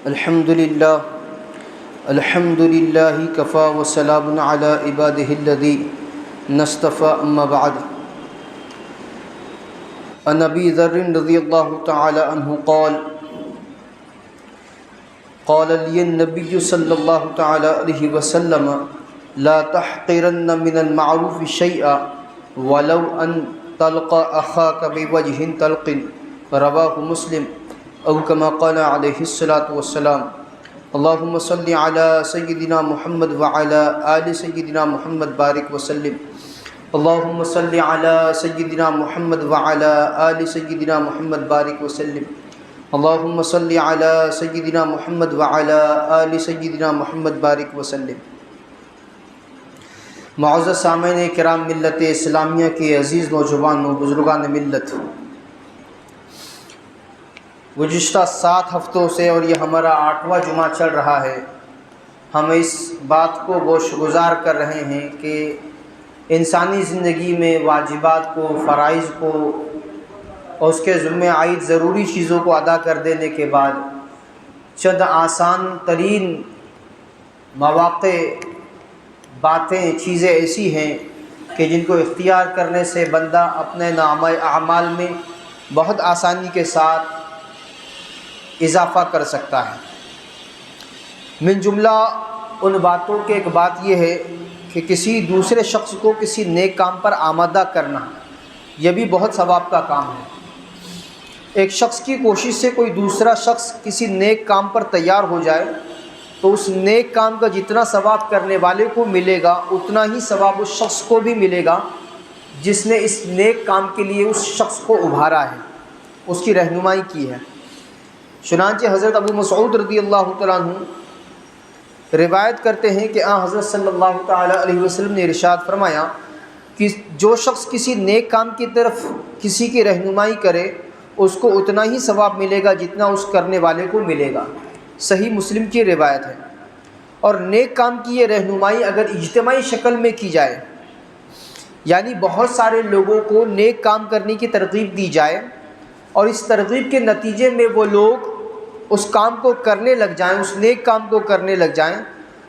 الحمد للہ کفا وسلام علی عبادہ الذین اصطفى اما بعد عن ابی ذر رضی اللہ تعالی عنہ قال لی النبی صلی اللہ تعالی علیہ وسلم لا تحقرن من المعروف شیئا ولو ان تلقى اخاک بوجہ طلق رواہ مسلم او کما قال علیہ الصلاۃ والسلام اللہم صلی علی سیدنا محمد وعلی آل سیدنا محمد بارک وسلم اللہم صلی علی سیدنا محمد وعلی آل سیدنا محمد بارک وسلم اللہم صلی علی سیدنا محمد وعلی آل سیدنا محمد بارک وسلم۔ معزز سامعین کرام ملت اسلامیہ کے عزیز نوجوانوں، بزرگان ملت، گزشتہ 7 ہفتوں سے اور یہ ہمارا 8واں جمعہ چل رہا ہے، ہم اس بات کو گوش گزار کر رہے ہیں کہ انسانی زندگی میں واجبات کو، فرائض کو اور اس کے ذمہ عائد ضروری چیزوں کو ادا کر دینے کے بعد چند آسان ترین مواقع، باتیں، چیزیں ایسی ہیں کہ جن کو اختیار کرنے سے بندہ اپنے نامہ اعمال میں بہت آسانی کے ساتھ اضافہ کر سکتا ہے۔ من جملہ ان باتوں کے ایک بات یہ ہے کہ کسی دوسرے شخص کو کسی نیک کام پر آمادہ کرنا، یہ بھی بہت ثواب کا کام ہے۔ ایک شخص کی کوشش سے کوئی دوسرا شخص کسی نیک کام پر تیار ہو جائے تو اس نیک کام کا جتنا ثواب کرنے والے کو ملے گا اتنا ہی ثواب اس شخص کو بھی ملے گا جس نے اس نیک کام کے لیے اس شخص کو ابھارا ہے، اس کی رہنمائی کی ہے۔ چنانچہ حضرت ابو مسعود رضی اللہ تعالیٰ عنہ روایت کرتے ہیں کہ حضرت صلی اللہ تعالیٰ علیہ وسلم نے ارشاد فرمایا کہ جو شخص کسی نیک کام کی طرف کسی کی رہنمائی کرے اس کو اتنا ہی ثواب ملے گا جتنا اس کرنے والے کو ملے گا۔ صحیح مسلم کی روایت ہے۔ اور نیک کام کی یہ رہنمائی اگر اجتماعی شکل میں کی جائے، یعنی بہت سارے لوگوں کو نیک کام کرنے کی ترغیب دی جائے اور اس ترغیب کے نتیجے میں وہ لوگ اس کام کو کرنے لگ جائیں، اس نیک کام کو کرنے لگ جائیں،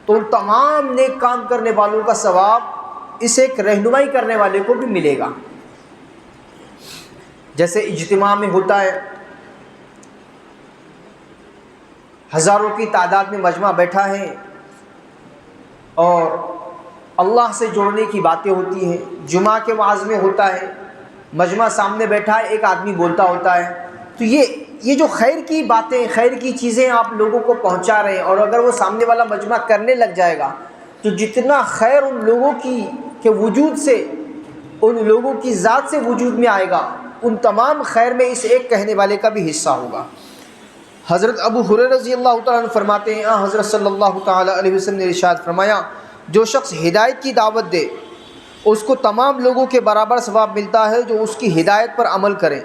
تو ان تمام نیک کام کرنے والوں کا ثواب اس ایک رہنمائی کرنے والے کو بھی ملے گا۔ جیسے اجتماع میں ہوتا ہے، ہزاروں کی تعداد میں مجمع بیٹھا ہے اور اللہ سے جوڑنے کی باتیں ہوتی ہیں، جمعہ کے وعظ میں ہوتا ہے، مجمع سامنے بیٹھا ہے، ایک آدمی بولتا ہوتا ہے، تو یہ جو خیر کی باتیں، خیر کی چیزیں آپ لوگوں کو پہنچا رہے ہیں، اور اگر وہ سامنے والا مجمع کرنے لگ جائے گا تو جتنا خیر ان لوگوں کے وجود سے، ان لوگوں کی ذات سے وجود میں آئے گا، ان تمام خیر میں اس ایک کہنے والے کا بھی حصہ ہوگا۔ حضرت ابو ہریرہ رضی اللہ تعالیٰ عنہ فرماتے ہیں حضرت صلی اللہ تعالیٰ علیہ وسلم نے ارشاد فرمایا جو شخص ہدایت کی دعوت دے اس کو تمام لوگوں کے برابر ثواب ملتا ہے جو اس کی ہدایت پر عمل کریں،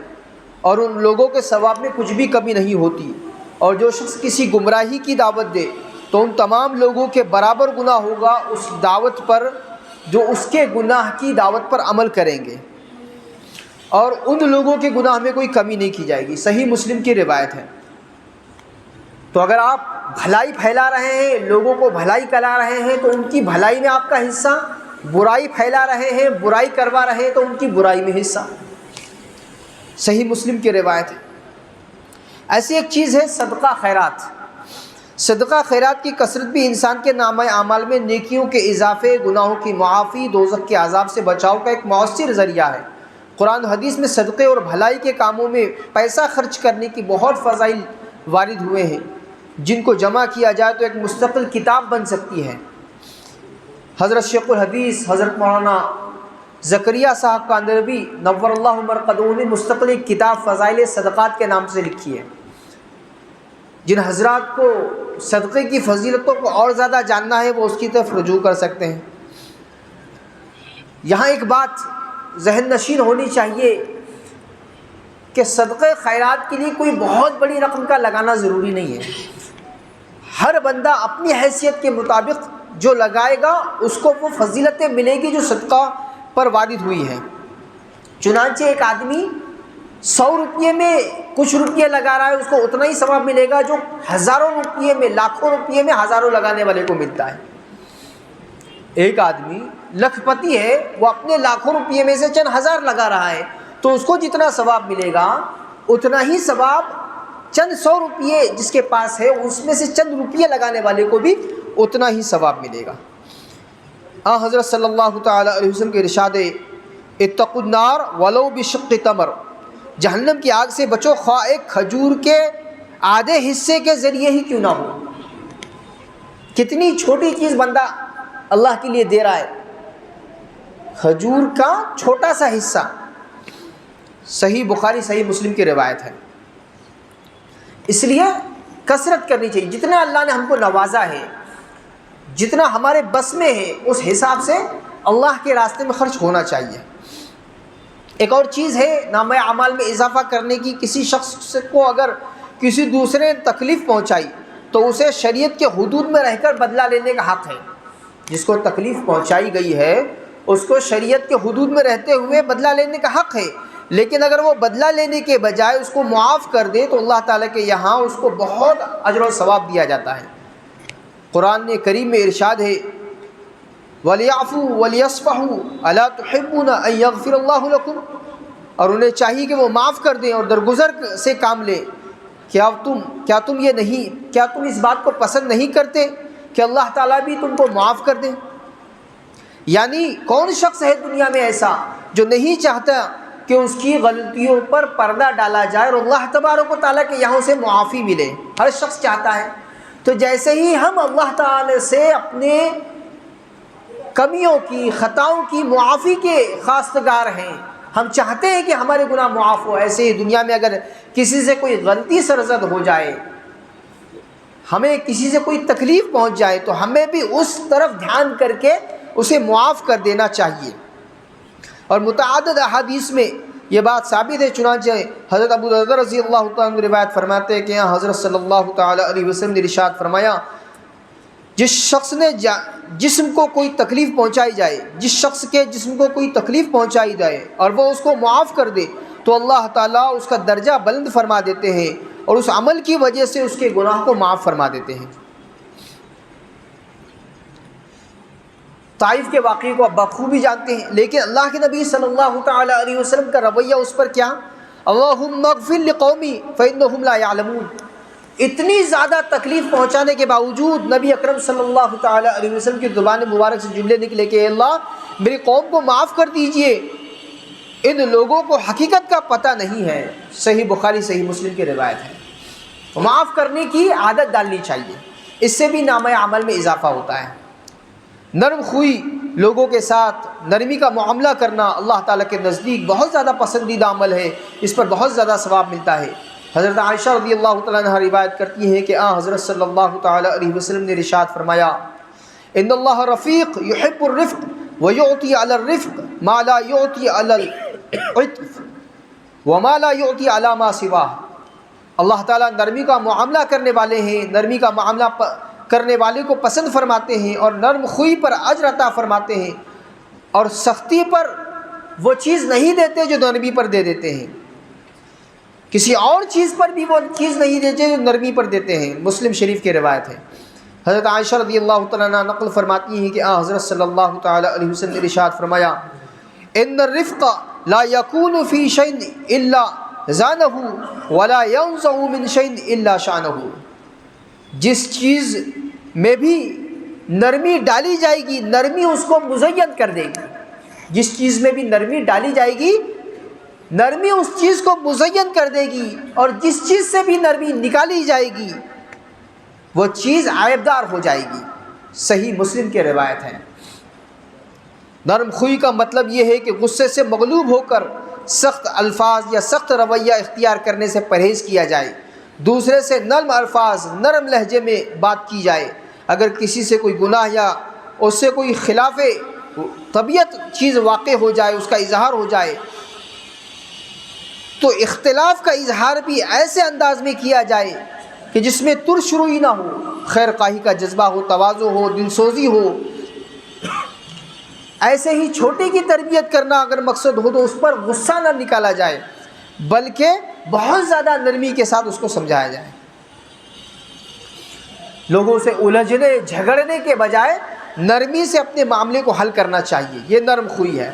اور ان لوگوں کے ثواب میں کچھ بھی کمی نہیں ہوتی، اور جو شخص کسی گمراہی کی دعوت دے تو ان تمام لوگوں کے برابر گناہ ہوگا اس دعوت پر جو اس کے گناہ کی دعوت پر عمل کریں گے، اور ان لوگوں کے گناہ میں کوئی کمی نہیں کی جائے گی۔ صحیح مسلم کی روایت ہے۔ تو اگر آپ بھلائی پھیلا رہے ہیں، لوگوں کو بھلائی کرا رہے ہیں تو ان کی بھلائی میں آپ کا حصہ، برائی پھیلا رہے ہیں، برائی کروا رہے ہیں تو ان کی برائی میں حصہ۔ صحیح مسلم کی روایت ہے۔ ایسی ایک چیز ہے صدقہ خیرات۔ صدقہ خیرات کی کثرت بھی انسان کے نامہ اعمال میں نیکیوں کے اضافے، گناہوں کی معافی، دوزخ کے عذاب سے بچاؤ کا ایک مؤثر ذریعہ ہے۔ قرآن و حدیث میں صدقے اور بھلائی کے کاموں میں پیسہ خرچ کرنے کی بہت فضائل وارد ہوئے ہیں جن کو جمع کیا جائے تو ایک مستقل کتاب بن سکتی ہے۔ حضرت شیخ الحدیث حضرت مولانا زکریا صاحب کاندربی نور اللہ مرقدہ نے مستقل ایک کتاب فضائل صدقات کے نام سے لکھی ہے۔ جن حضرات کو صدقے کی فضیلتوں کو اور زیادہ جاننا ہے وہ اس کی طرف رجوع کر سکتے ہیں۔ یہاں ایک بات ذہن نشین ہونی چاہیے کہ صدقے خیرات کے لیے کوئی بہت بڑی رقم کا لگانا ضروری نہیں ہے۔ ہر بندہ اپنی حیثیت کے مطابق جو لگائے گا اس کو وہ فضیلتیں ملے گی جو صدقہ پر وارد ہوئی ہیں۔ چنانچہ ایک آدمی 100 روپیے میں کچھ روپیے لگا رہا ہے اس کو اتنا ہی ثواب ملے گا جو ہزاروں روپیے میں، لاکھوں روپیے میں ہزاروں لگانے والے کو ملتا ہے۔ ایک آدمی لکھ پتی ہے، وہ اپنے لاکھوں روپیے میں سے چند ہزار لگا رہا ہے، تو اس کو جتنا ثواب ملے گا اتنا ہی ثواب چند 100 روپیے جس کے پاس ہے اس میں سے چند روپیے لگانے والے کو بھی اتنا ہی ثواب ملے گا۔ حضرت صلی اللہ تعالی علیہ وسلم کے ارشاد ہے اتقوا النار ولو بشق تمر، جہنم کی آگ سے بچو خواہ ایک کھجور کے آدھے حصے کے ذریعے ہی کیوں نہ ہو۔ کتنی چھوٹی چیز بندہ اللہ کے لیے دے رہا ہے، کھجور کا چھوٹا سا حصہ۔ صحیح بخاری صحیح مسلم کی روایت ہے۔ اس لیے کثرت کرنی چاہیے، جتنا اللہ نے ہم کو نوازا ہے، جتنا ہمارے بس میں ہے اس حساب سے اللہ کے راستے میں خرچ ہونا چاہیے۔ ایک اور چیز ہے نامہ اعمال میں اضافہ کرنے کی، کسی شخص کو اگر کسی دوسرے نے تکلیف پہنچائی تو اسے شریعت کے حدود میں رہ کر بدلہ لینے کا حق ہے۔ جس کو تکلیف پہنچائی گئی ہے اس کو شریعت کے حدود میں رہتے ہوئے بدلہ لینے کا حق ہے، لیکن اگر وہ بدلہ لینے کے بجائے اس کو معاف کر دے تو اللہ تعالیٰ کے یہاں اس کو بہت اجر و ثواب دیا جاتا ہے۔ قرآن کریم میں ارشاد ہے وَلْيَعْفُوا وَلْيَصْفَحُوا أَلَا تُحِبُّونَ أَن يَغْفِرَ اللَّهُ لَكُمْ، اور انہیں چاہیے کہ وہ معاف کر دیں اور درگزر سے کام لیں۔ کیا تم اس بات کو پسند نہیں کرتے کہ اللہ تعالیٰ بھی تم کو معاف کر دیں؟ یعنی کون شخص ہے دنیا میں ایسا جو نہیں چاہتا کہ اس کی غلطیوں پر پردہ ڈالا جائے اور اللہ تبارک و تعالیٰ کے یہاں اسے معافی ملے؟ ہر شخص چاہتا ہے۔ تو جیسے ہی ہم اللہ تعالیٰ سے اپنے کمیوں کی، خطاؤں کی معافی کے خواستگار ہیں، ہم چاہتے ہیں کہ ہمارے گناہ معاف ہو، ایسے ہی دنیا میں اگر کسی سے کوئی غلطی سرزد ہو جائے، ہمیں کسی سے کوئی تکلیف پہنچ جائے تو ہمیں بھی اس طرف دھیان کر کے اسے معاف کر دینا چاہیے۔ اور متعدد احادیث میں یہ بات ثابت ہے، چنانچہ حضرت ابو درداء رضی اللہ تعالیٰ عنہ روایت فرماتے ہیں کہ حضرت صلی اللہ تعالی علیہ وسلم نے ارشاد فرمایا جس شخص نے جسم کو کوئی تکلیف پہنچائی جائے، جس شخص کے جسم کو کوئی تکلیف پہنچائی جائے اور وہ اس کو معاف کر دے تو اللہ تعالیٰ اس کا درجہ بلند فرما دیتے ہیں اور اس عمل کی وجہ سے اس کے گناہ کو معاف فرما دیتے ہیں۔ طائف کے واقعے کو آپ بخوبی جانتے ہیں، لیکن اللہ کے نبی صلی اللہ تعالی علیہ وسلم کا رویہ اس پر کیا؟ اللہم اغفر لقومی فانہم لا یعلمون۔ اتنی زیادہ تکلیف پہنچانے کے باوجود نبی اکرم صلی اللہ تعالی علیہ وسلم کی زبان مبارک سے جملے نکلے کہ اللہ میری قوم کو معاف کر دیجئے، ان لوگوں کو حقیقت کا پتہ نہیں ہے۔ صحیح بخاری صحیح مسلم کی روایت ہے۔ معاف کرنے کی عادت ڈالنی چاہیے، اس سے بھی نامہ عمل میں اضافہ ہوتا ہے۔ نرم خوئی لوگوں کے ساتھ نرمی کا معاملہ کرنا اللہ تعالیٰ کے نزدیک بہت زیادہ پسندیدہ عمل ہے، اس پر بہت زیادہ ثواب ملتا ہے۔ حضرت عائشہ رضی اللہ تعالیٰ عنہ روایت کرتی ہیں کہ حضرت صلی اللہ تعالیٰ علیہ وسلم نے ارشاد فرمایا ان اللہ رفیق یحب الرفق ویعطی علی الرفق ما لا یعطی علی العطف وما لا یعطی علی ما سواہ۔ اللہ تعالیٰ نرمی کا معاملہ کرنے والے ہیں، نرمی کا معاملہ کرنے والے کو پسند فرماتے ہیں اور نرم خوئی پر اجر عطا فرماتے ہیں، اور سختی پر وہ چیز نہیں دیتے جو نرمی پر دے دیتے ہیں، کسی اور چیز پر بھی وہ چیز نہیں دیتے جو نرمی پر دیتے ہیں۔ مسلم شریف کی روایت ہے۔ حضرت عائشہ رضی اللہ تعالیٰ عنہ نقل فرماتی ہیں کہ حضرت صلی اللہ تعالیٰ علیہ وسلم نے ارشاد فرمایا ان الرفق لا يكون في شيء الا زانه ولا ينزع من شيء الا شانه۔ جس چیز میں بھی نرمی ڈالی جائے گی نرمی اس کو مزین کر دے گی، جس چیز میں بھی نرمی ڈالی جائے گی نرمی اس چیز کو مزین کر دے گی، اور جس چیز سے بھی نرمی نکالی جائے گی وہ چیز عیبدار ہو جائے گی۔ صحیح مسلم کی روایت ہے۔ نرم خوئی کا مطلب یہ ہے کہ غصے سے مغلوب ہو کر سخت الفاظ یا سخت رویہ اختیار کرنے سے پرہیز کیا جائے، دوسرے سے نرم الفاظ نرم لہجے میں بات کی جائے، اگر کسی سے کوئی گناہ یا اس سے کوئی خلاف طبیعت چیز واقع ہو جائے، اس کا اظہار ہو جائے تو اختلاف کا اظہار بھی ایسے انداز میں کیا جائے کہ جس میں ترش روئی نہ ہو، خیر خواہی کا جذبہ ہو، تواضع ہو، دل سوزی ہو۔ ایسے ہی چھوٹے کی تربیت کرنا اگر مقصد ہو تو اس پر غصہ نہ نکالا جائے، بلکہ بہت زیادہ نرمی کے ساتھ اس کو سمجھایا جائے۔ لوگوں سے الجھنے جھگڑنے کے بجائے نرمی سے اپنے معاملے کو حل کرنا چاہیے، یہ نرم خوئی ہے۔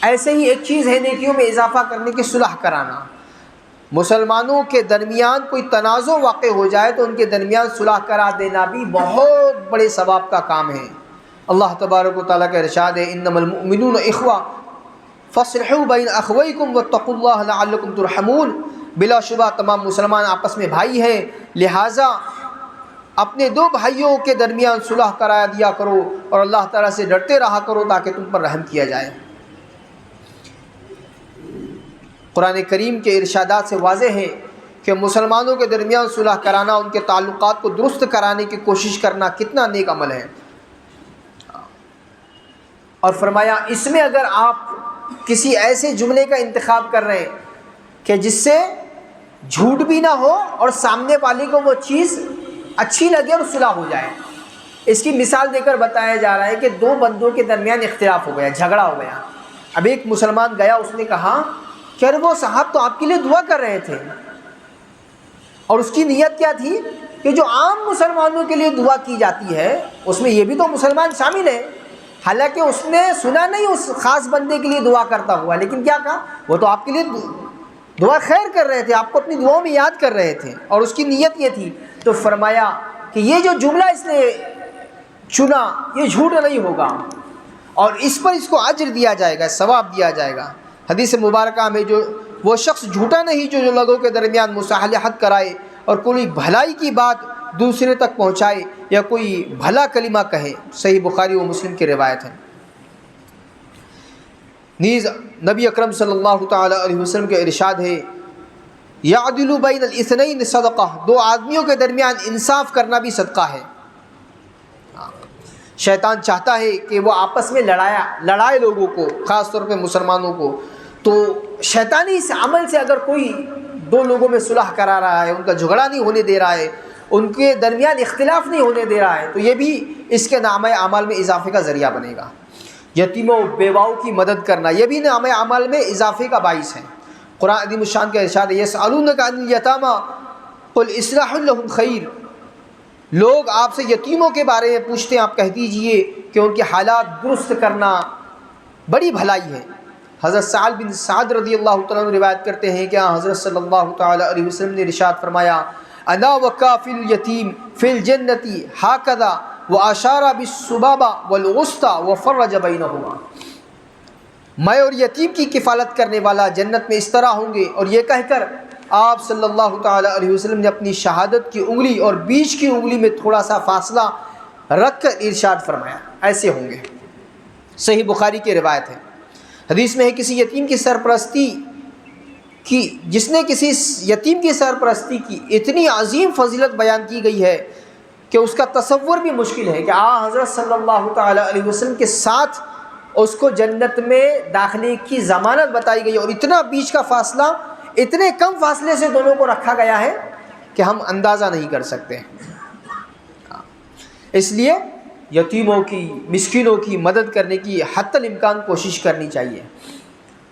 ایسے ہی ایک چیز ہے نیکیوں میں اضافہ کرنے کی صلح کرانا۔ مسلمانوں کے درمیان کوئی تنازع واقع ہو جائے تو ان کے درمیان صلح کرا دینا بھی بہت بڑے ثواب کا کام ہے۔ اللہ تبارک و تعالیٰ کا ارشاد ہے انما المؤمنون اخوہ فاصلحوا بین اخویکم واتقوا اللہ لعلکم ترحمون، بلا شبہ تمام مسلمان آپس میں بھائی ہیں، لہٰذا اپنے دو بھائیوں کے درمیان صلح کرا دیا کرو اور اللہ تعالیٰ سے ڈرتے رہا کرو تاکہ تم پر رحم کیا جائے۔ قرآن کریم کے ارشادات سے واضح ہے کہ مسلمانوں کے درمیان صلح کرانا، ان کے تعلقات کو درست کرانے کی کوشش کرنا کتنا نیک عمل ہے۔ اور فرمایا اس میں اگر آپ کسی ایسے جملے کا انتخاب کر رہے ہیں کہ جس سے جھوٹ بھی نہ ہو اور سامنے والے کو وہ چیز اچھی لگے اور صلح ہو جائے، اس کی مثال دے کر بتایا جا رہا ہے کہ دو بندوں کے درمیان اختلاف ہو گیا، جھگڑا ہو گیا۔ اب ایک مسلمان گیا، اس نے کہا کہ ارے وہ صاحب تو آپ کے لیے دعا کر رہے تھے، اور اس کی نیت کیا تھی کہ جو عام مسلمانوں کے لیے دعا کی جاتی ہے اس میں یہ بھی تو مسلمان شامل ہے، حالانکہ اس نے سنا نہیں اس خاص بندے کے لیے دعا کرتا ہوا، لیکن کیا کہا وہ تو آپ کے لیے دعا خیر کر رہے تھے، آپ کو اپنی دعاؤں میں یاد کر رہے تھے، اور اس کی نیت یہ تھی۔ تو فرمایا کہ یہ جو جملہ اس نے چنا یہ جھوٹ نہیں ہوگا، اور اس پر اس کو اجر دیا جائے گا، ثواب دیا جائے گا۔ حدیث مبارکہ میں جو وہ شخص جھوٹا نہیں جو لوگوں کے درمیان مصالحت کرائے اور کوئی بھلائی کی بات دوسرے تک پہنچائے یا کوئی بھلا کلمہ کہے، صحیح بخاری و مسلم کی روایت ہے۔ نیز نبی اکرم صلی اللہ تعالی علیہ وسلم کے ارشاد ہے یعدل بین الاثنین صدقہ، دو آدمیوں کے درمیان انصاف کرنا بھی صدقہ ہے۔ شیطان چاہتا ہے کہ وہ آپس میں لڑائے لوگوں کو، خاص طور پہ مسلمانوں کو، تو شیطانی اس عمل سے اگر کوئی دو لوگوں میں صلح کرا رہا ہے، ان کا جھگڑا نہیں ہونے دے رہا ہے، ان کے درمیان اختلاف نہیں ہونے دے رہا ہے، تو یہ بھی اس کے نامہ اعمال میں اضافے کا ذریعہ بنے گا۔ یتیموں بیواؤں کی مدد کرنا یہ بھی نامہ اعمال میں اضافے کا باعث ہے۔ قرآن عظیم الشان کا ارشاد ہے یسألونک عن الیتامی قل اصلاح لهم خیر، لوگ آپ سے یتیموں کے بارے میں پوچھتے ہیں، آپ کہہ دیجئے کہ ان کے حالات درست کرنا بڑی بھلائی ہے۔ حضرت سعد بن سعد رضی اللہ تعالیٰ عنہ روایت کرتے ہیں کہ حضرت صلی اللہ تعالی علیہ وسلم نے ارشاد فرمایا انا وکافل الیتیم فی الجنۃ ہکذا واشار بالسبابہ والغصۃ وفرج بینہما، میں اور یتیم کی کفالت کرنے والا جنت میں اس طرح ہوں گے، اور یہ کہہ کر آپ صلی اللہ تعالی علیہ وسلم نے اپنی شہادت کی انگلی اور بیچ کی انگلی میں تھوڑا سا فاصلہ رکھ کر ارشاد فرمایا ایسے ہوں گے۔ صحیح بخاری کی روایت ہے۔ حدیث میں ہے کسی یتیم کی سرپرستی کی، جس نے کسی یتیم کی سرپرستی کی اتنی عظیم فضیلت بیان کی گئی ہے کہ اس کا تصور بھی مشکل ہے کہ حضرت صلی اللہ تعالی علیہ وسلم کے ساتھ اس کو جنت میں داخلے کی ضمانت بتائی گئی، اور اتنا بیچ کا فاصلہ، اتنے کم فاصلے سے دونوں کو رکھا گیا ہے کہ ہم اندازہ نہیں کر سکتے۔ اس لیے یتیموں کی، مسکینوں کی مدد کرنے کی حتی الامکان کوشش کرنی چاہیے۔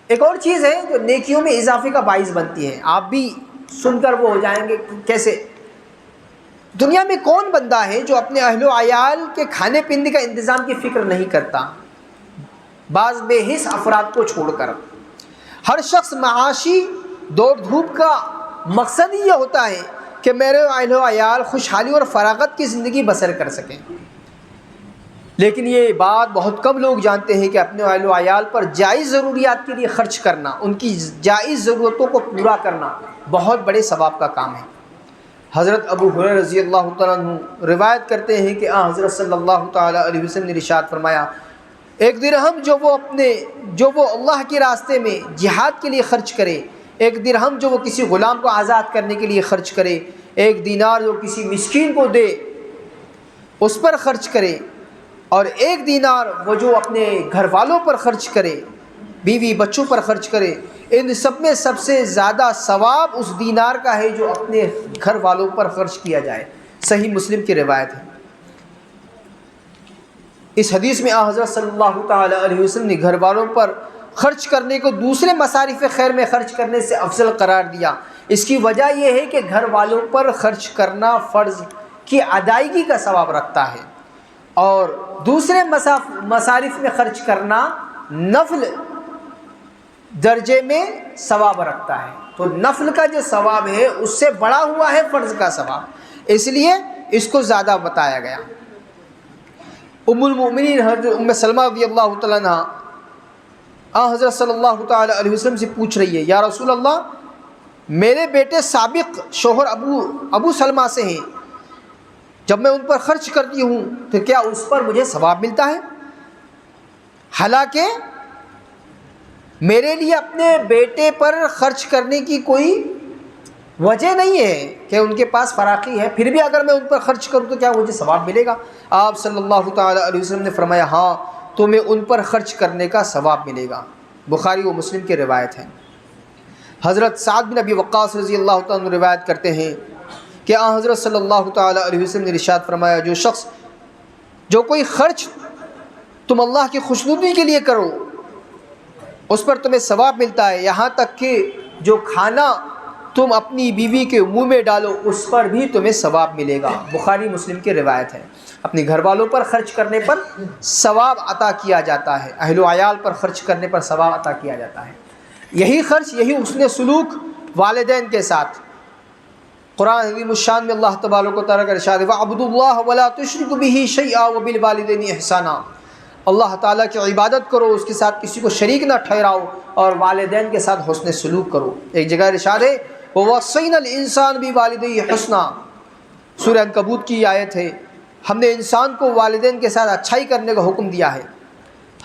ایک اور چیز ہے جو نیکیوں میں اضافے کا باعث بنتی ہے، آپ بھی سن کر وہ ہو جائیں گے کیسے، دنیا میں کون بندہ ہے جو اپنے اہل و عیال کے کھانے پینے کا انتظام کی فکر نہیں کرتا، بعض بے حس افراد کو چھوڑ کر۔ ہر شخص معاشی دوڑ دھوپ کا مقصد ہی یہ ہوتا ہے کہ میرے اہل و عیال خوشحالی اور فراغت کی زندگی بسر کر سکیں، لیکن یہ بات بہت کم لوگ جانتے ہیں کہ اپنے اہل و عیال پر جائز ضروریات کے لیے خرچ کرنا، ان کی جائز ضرورتوں کو پورا کرنا بہت بڑے ثواب کا کام ہے۔ حضرت ابو ہریرہ رضی اللہ تعالیٰ عنہ روایت کرتے ہیں کہ حضرت صلی اللہ تعالیٰ علیہ وسلم نے ارشاد فرمایا ایک درہم جو وہ اللہ کے راستے میں جہاد کے لیے خرچ کرے، ایک درہم جو وہ کسی غلام کو آزاد کرنے کے لیے خرچ کرے، ایک دینار جو کسی مسکین کو دے اس پر خرچ کرے، اور ایک دینار وہ جو اپنے گھر والوں پر خرچ کرے، بیوی بچوں پر خرچ کرے، ان سب میں سب سے زیادہ ثواب اس دینار کا ہے جو اپنے گھر والوں پر خرچ کیا جائے۔ صحیح مسلم کی روایت ہے۔ اس حدیث میں حضرت صلی اللہ تعالی علیہ وسلم نے گھر والوں پر خرچ کرنے کو دوسرے مصارف خیر میں خرچ کرنے سے افضل قرار دیا۔ اس کی وجہ یہ ہے کہ گھر والوں پر خرچ کرنا فرض کی ادائیگی کا ثواب رکھتا ہے، اور دوسرے مصارف میں خرچ کرنا نفل درجے میں ثواب رکھتا ہے۔ تو نفل کا جو ثواب ہے اس سے بڑا ہوا ہے فرض کا ثواب، اس لیے اس کو زیادہ بتایا گیا۔ ام المؤمنین حضرت ام سلمہ رضی اللہ تعالیٰ عنہ حضرت صلی اللہ تعالی علیہ وسلم سے پوچھ رہی ہے، یا رسول اللہ، میرے بیٹے سابق شوہر ابو سلمہ سے ہیں، جب میں ان پر خرچ کرتی ہوں تو کیا اس پر مجھے ثواب ملتا ہے؟ حالانکہ میرے لیے اپنے بیٹے پر خرچ کرنے کی کوئی وجہ نہیں ہے کہ ان کے پاس فراخی ہے، پھر بھی اگر میں ان پر خرچ کروں تو کیا مجھے ثواب ملے گا؟ آپ صلی اللہ تعالی علیہ وسلم نے فرمایا، ہاں، تمہیں ان پر خرچ کرنے کا ثواب ملے گا۔ بخاری و مسلم کی روایت ہے۔ حضرت سعد بن ابی وقاص رضی اللہ تعالیٰ عنہ روایت کرتے ہیں کہ حضرت صلی اللہ تعالی علیہ وسلم نے ارشاد فرمایا، جو کوئی خرچ تم اللہ کی خوشنودی کے لیے کرو اس پر تمہیں ثواب ملتا ہے، یہاں تک کہ جو کھانا تم اپنی بیوی کے منہ میں ڈالو اس پر بھی تمہیں ثواب ملے گا۔ بخاری مسلم کی روایت ہے۔ اپنے گھر والوں پر خرچ کرنے پر ثواب عطا کیا جاتا ہے، اہل و عیال پر خرچ کرنے پر ثواب عطا کیا جاتا ہے۔ یہی خرچ، یہی حسن سلوک والدین کے ساتھ قرآن عظیم الشان میں اللہ تبارک و تعالیٰ کا ارشاد ہے، وَاعْبُدُوا اللَّهَ وَلَا تُشْرِكُوا بِهِ شَيْئًا وَبِالْوَالِدَيْنِ إِحْسَانًا۔ اللہ تعالیٰ کی عبادت کرو، اس کے ساتھ کسی کو شریک نہ ٹھہراؤ، اور والدین کے ساتھ حسن سلوک کرو۔ ایک جگہ ارشاد ہے، وَوَصَّيْنَا الْإِنسَانَ بِوَالِدَيْهِ حُسْنًا، سورہ عنکبوت کی آیت ہے۔ ہم نے انسان کو والدین کے ساتھ اچھائی کرنے کا حکم دیا ہے۔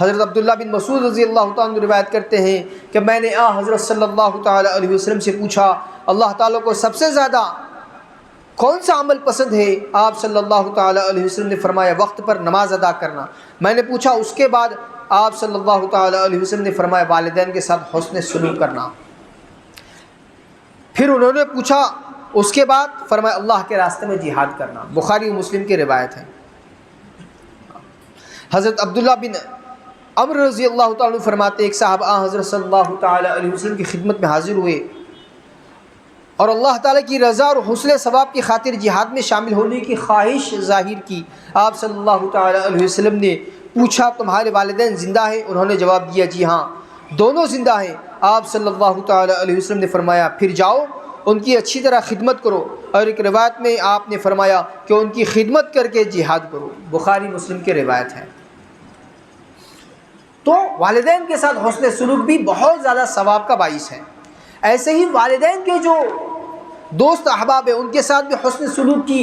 حضرت عبداللہ بن مسعود رضی اللہ تعالیٰ عنہ روایت کرتے ہیں کہ میں نے حضرت صلی اللہ تعالی علیہ وسلم سے پوچھا، اللہ تعالیٰ کو سب سے زیادہ کون سا عمل پسند ہے؟ آپ صلی اللہ تعالی علیہ وسلم نے فرمایا، وقت پر نماز ادا کرنا۔ میں نے پوچھا اس کے بعد؟ آپ صلی اللہ تعالی علیہ وسلم نے فرمایا، والدین کے ساتھ حسن سلوک کرنا۔ پھر انہوں نے پوچھا اس کے بعد؟ فرمایا، اللہ کے راستے میں جہاد کرنا۔ بخاری و مسلم کی روایت ہے۔ حضرت عبداللہ بن عمر رضی اللہ تعالیٰ عنہ فرماتے، ایک صاحب حضرت صلی اللہ تعالی علیہ وسلم کی خدمت میں حاضر ہوئے اور اللہ تعالیٰ کی رضا اور حصول ثواب کی خاطر جہاد میں شامل ہونے کی خواہش ظاہر کی۔ آپ صلی اللہ تعالی علیہ وسلم نے پوچھا، تمہارے والدین زندہ ہیں؟ انہوں نے جواب دیا، جی ہاں، دونوں زندہ ہیں۔ آپ صلی اللہ تعالی علیہ وسلم نے فرمایا، پھر جاؤ ان کی اچھی طرح خدمت کرو، اور ایک روایت میں آپ نے فرمایا کہ ان کی خدمت کر کے جہاد کرو۔ بخاری مسلم کی روایت ہے۔ تو والدین کے ساتھ حسن سلوک بھی بہت زیادہ ثواب کا باعث ہے۔ ایسے ہی والدین کے جو دوست احباب ہیں ان کے ساتھ بھی حسن سلوک کی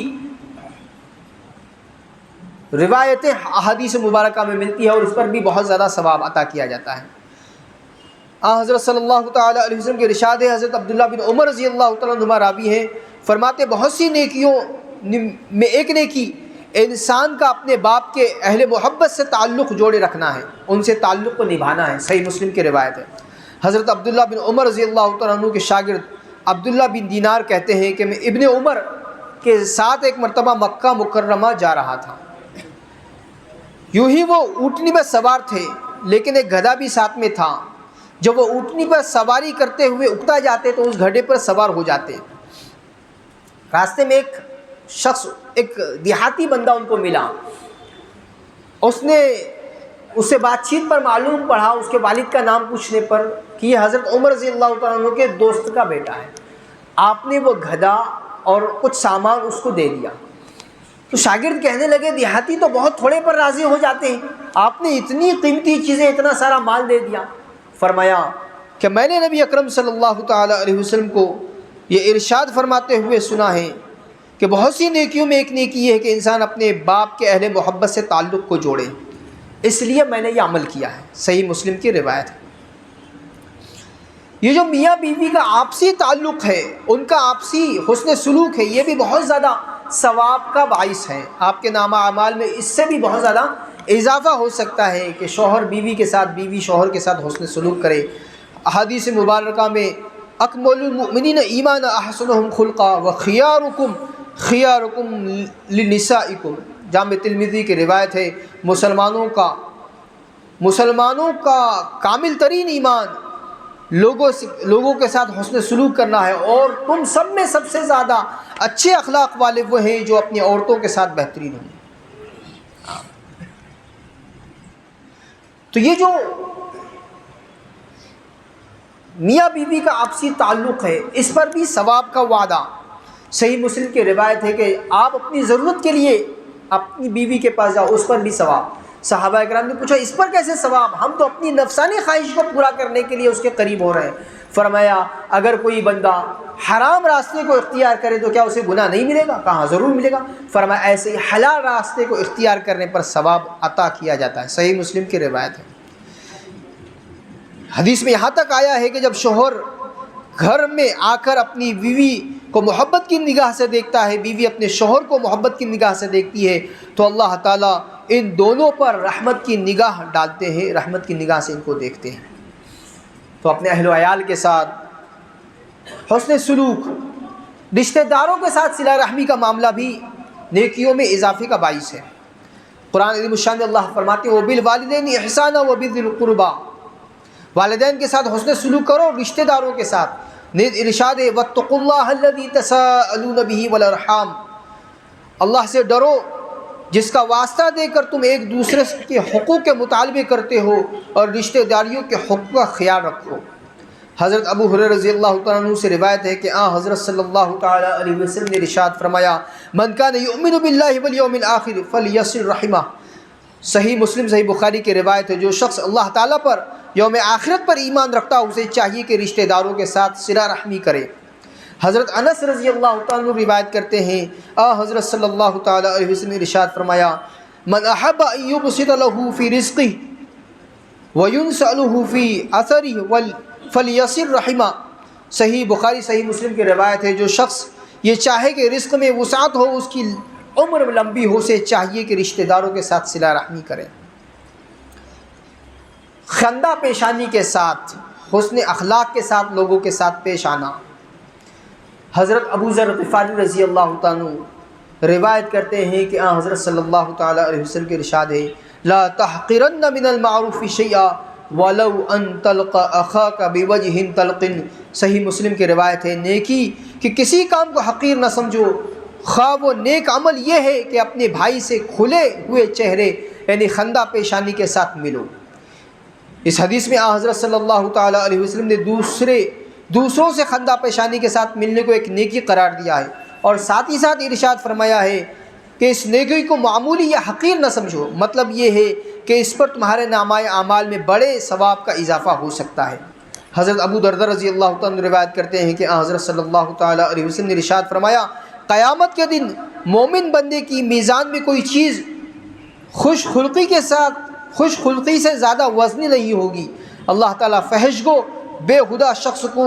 روایتیں احادیث مبارکہ میں ملتی ہے، اور اس پر بھی بہت زیادہ ثواب عطا کیا جاتا ہے۔ حضرت صلی اللہ تعالی علیہ وسلم کے ارشاد ہے، حضرت عبداللہ بن عمر رضی اللہ تعالیٰ عنہ راوی ہیں، فرماتے بہت سی نیکیوں میں ایک نیکی انسان کا اپنے باپ کے اہل محبت سے تعلق جوڑے رکھنا ہے، ان سے تعلق کو نبھانا ہے۔ صحیح مسلم کی روایت ہے۔ حضرت عبداللہ بن عمر رضی اللہ تعالیٰ عنہ کے شاگرد عبداللہ بن دینار کہتے ہیں کہ میں ابن عمر کے ساتھ ایک مرتبہ مکہ مکرمہ جا رہا تھا، یوں ہی وہ اونٹنی پر سوار تھے، لیکن ایک گدھا بھی ساتھ میں تھا۔ جب وہ اونٹنی پر سواری کرتے ہوئے اکتا جاتے تو اس گدھے پر سوار ہو جاتے۔ راستے میں ایک شخص، ایک دیہاتی بندہ ان کو ملا، اس نے اس سے بات چیت پر معلوم پڑا، اس کے والد کا نام پوچھنے پر کہ یہ حضرت عمر رضی اللہ تعالیٰ عنہ کے دوست کا بیٹا ہے۔ آپ نے وہ گدھا اور کچھ سامان اس کو دے دیا۔ تو شاگرد کہنے لگے، دیہاتی تو بہت تھوڑے پر راضی ہو جاتے ہیں، آپ نے اتنی قیمتی چیزیں، اتنا سارا مال دے دیا۔ فرمایا کہ میں نے نبی اکرم صلی اللہ تعالی علیہ وسلم کو یہ ارشاد فرماتے ہوئے سنا ہے کہ بہت سی نیکیوں میں ایک نیکی یہ ہے کہ انسان اپنے باپ کے اہل محبت سے تعلق کو جوڑے، اس لیے میں نے یہ عمل کیا ہے۔ صحیح مسلم کی روایت ہے۔ یہ جو میاں بیوی کا آپسی تعلق ہے، ان کا آپسی حسن سلوک ہے، یہ بھی بہت زیادہ ثواب کا باعث ہے۔ آپ کے نامہ اعمال میں اس سے بھی بہت زیادہ اضافہ ہو سکتا ہے کہ شوہر بیوی کے ساتھ، بیوی شوہر کے ساتھ حسن سلوک کرے۔ احادیث مبارکہ میں اکمل المؤمنین ایمانا احسنہم خلقا وخیارکم خیارکم لنسائکم، جامع ترمذی کی روایت ہے، مسلمانوں کا مسلمانوں کا کامل ترین ایمان لوگوں کے ساتھ حسن سلوک کرنا ہے، اور تم سب میں سب سے زیادہ اچھے اخلاق والے وہ ہیں جو اپنی عورتوں کے ساتھ بہترین ہوں۔ تو یہ جو میاں بیوی کا آپسی تعلق ہے، اس پر بھی ثواب کا وعدہ۔ صحیح مسلم کی روایت ہے کہ آپ اپنی ضرورت کے لیے اپنی بیوی کے پاس جاؤ، اس پر بھی ثواب۔ صحابہ اکرام نے پوچھا اس پر کیسے ثواب، ہم تو اپنی نفسانی خواہش کو پورا کرنے کے لیے اس کے قریب ہو رہے ہیں۔ فرمایا اگر کوئی بندہ حرام راستے کو اختیار کرے تو کیا اسے گناہ نہیں ملے گا؟ کہا ضرور ملے گا۔ فرمایا ایسے ہی حلال راستے کو اختیار کرنے پر ثواب عطا کیا جاتا ہے۔ صحیح مسلم کی روایت ہے۔ حدیث میں یہاں تک آیا ہے کہ جب شوہر گھر میں آ کر اپنی بیوی کو محبت کی نگاہ سے دیکھتا ہے، بیوی اپنے شوہر کو محبت کی نگاہ سے دیکھتی ہے، تو اللہ تعالیٰ ان دونوں پر رحمت کی نگاہ ڈالتے ہیں، رحمت کی نگاہ سے ان کو دیکھتے ہیں۔ تو اپنے اہل و عیال کے ساتھ حسن سلوک، رشتہ داروں کے ساتھ صلہ رحمی کا معاملہ بھی نیکیوں میں اضافے کا باعث ہے۔ قرآن عظیم الشان میں اللہ فرماتے ہیں وَبِالْوَالِدَيْنِ إِحْسَانًا وَبِذِي الْقُرْبَى، والدین کے ساتھ حسن سلوک کرو، رشتہ داروں کے ساتھ۔ ارشاد ہے وَاتَّقُوا اللَّهَ الَّذِي تَسَاءَلُونَ بِهِ وَالْأَرْحَامَ، اللہ سے ڈرو جس کا واسطہ دے کر تم ایک دوسرے کے حقوق کے مطالبے کرتے ہو اور رشتہ داریوں کے حقوق کا خیال رکھو۔ حضرت ابو ہریرہ رضی اللہ تعالیٰ عنہ سے روایت ہے کہ حضرت صلی اللہ تعالیٰ علیہ وسلم نے ارشاد فرمایا من کان یؤمن باللہ والیوم الآخر فلیصل رحمہ۔ صحیح مسلم صحیح بخاری کی روایت ہے جو شخص اللہ تعالیٰ پر یوم آخرت پر ایمان رکھتا اسے چاہیے کہ رشتہ داروں کے ساتھ صلہ رحمی کرے۔ حضرت انس رضی اللہ تعالیٰ عنہ روایت کرتے ہیں حضرت صلی اللہ تعالیٰ علیہ وسلم نے ارشاد فرمایا من احب ان یبسط له فی رزقہ وینسأ له فی اثرہ فلیصل رحمہ۔ صحیح بخاری صحیح مسلم کی روایت ہے جو شخص یہ چاہے کہ رزق میں وسعت ہو، اس کی عمر لمبی ہو، سے چاہیے کہ رشتہ داروں کے ساتھ صلہ رحمی کرے۔ خندہ پیشانی کے ساتھ، حسن اخلاق کے ساتھ لوگوں کے ساتھ پیش آنا۔ حضرت ابو ذر غفاری رضی اللہ تعالیٰ روایت کرتے ہیں کہ حضرت صلی اللہ تعالیٰ علیہ وسلم کے ارشاد ہے لا تحقرن من المعروف شیئا ولو ان تلقى اخاك بوجه طلق۔ صحیح مسلم کی روایت ہے نیکی کہ کسی کام کو حقیر نہ سمجھو، خواہ وہ نیک عمل یہ ہے کہ اپنے بھائی سے کھلے ہوئے چہرے یعنی خندہ پیشانی کے ساتھ ملو۔ اس حدیث میں حضرت صلی اللہ تعالیٰ علیہ وسلم نے دوسروں سے خندہ پیشانی کے ساتھ ملنے کو ایک نیکی قرار دیا ہے، اور ساتھ ہی ساتھ ارشاد فرمایا ہے کہ اس نیکی کو معمولی یا حقیر نہ سمجھو، مطلب یہ ہے کہ اس پر تمہارے نامہ اعمال میں بڑے ثواب کا اضافہ ہو سکتا ہے۔ حضرت ابو دردہ رضی اللہ تعالیٰ روایت کرتے ہیں کہ حضرت صلی اللہ تعالیٰ علیہ وسلم نے ارشاد فرمایا قیامت کے دن مومن بندے کی میزان میں کوئی چیز خوش خلقی سے زیادہ وزنی نہیں ہوگی۔ اللہ تعالیٰ فحش گو بے ہدہ شخص کو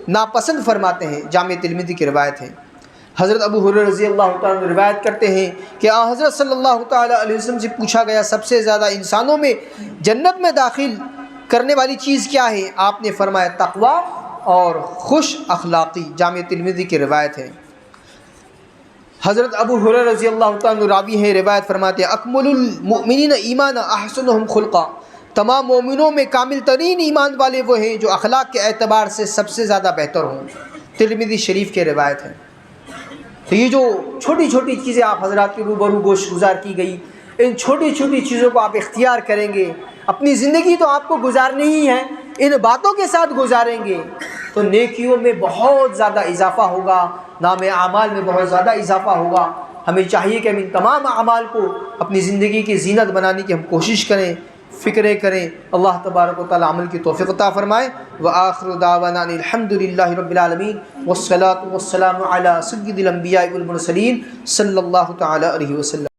ناپسند فرماتے ہیں۔ جامع ترمذی کی روایت ہے۔ حضرت ابو ہریرہ رضی اللہ تعالیٰ عنہ روایت کرتے ہیں کہ حضرت صلی اللہ تعالیٰ علیہ وسلم سے پوچھا گیا سب سے زیادہ انسانوں میں جنت میں داخل کرنے والی چیز کیا ہے؟ آپ نے فرمایا تقوی اور خوش اخلاقی۔ جامع ترمذی کی روایت ہے۔ حضرت ابو ہریرہ رضی اللہ تعالیٰ عنہ راوی ہیں، روایت فرماتے ہیں اکمل المؤمنین ایمانا احسنہم خلقا، تمام مومنوں میں کامل ترین ایمان والے وہ ہیں جو اخلاق کے اعتبار سے سب سے زیادہ بہتر ہوں۔ ترمذی شریف کی روایت ہے۔ تو یہ جو چھوٹی چھوٹی چیزیں آپ حضرات کے روبرو گوش گزار کی گئی، ان چھوٹی چھوٹی چیزوں کو آپ اختیار کریں گے، اپنی زندگی تو آپ کو گزارنی ہی ہے، ان باتوں کے ساتھ گزاریں گے تو نیکیوں میں بہت زیادہ اضافہ ہوگا، نام اعمال میں بہت زیادہ اضافہ ہوگا۔ ہمیں چاہیے کہ ہم ان تمام اعمال کو اپنی زندگی کی زینت بنانے کی ہم کوشش کریں، فکریں کریں۔ اللہ تبارک و تعالی عمل کی توفیق عطا فرمائے۔ وآخر دعوانا الحمد للہ رب العالمین والصلاة والسلام علی سید الانبیاء والمرسلین صلی اللہ تعالی علیہ وسلم۔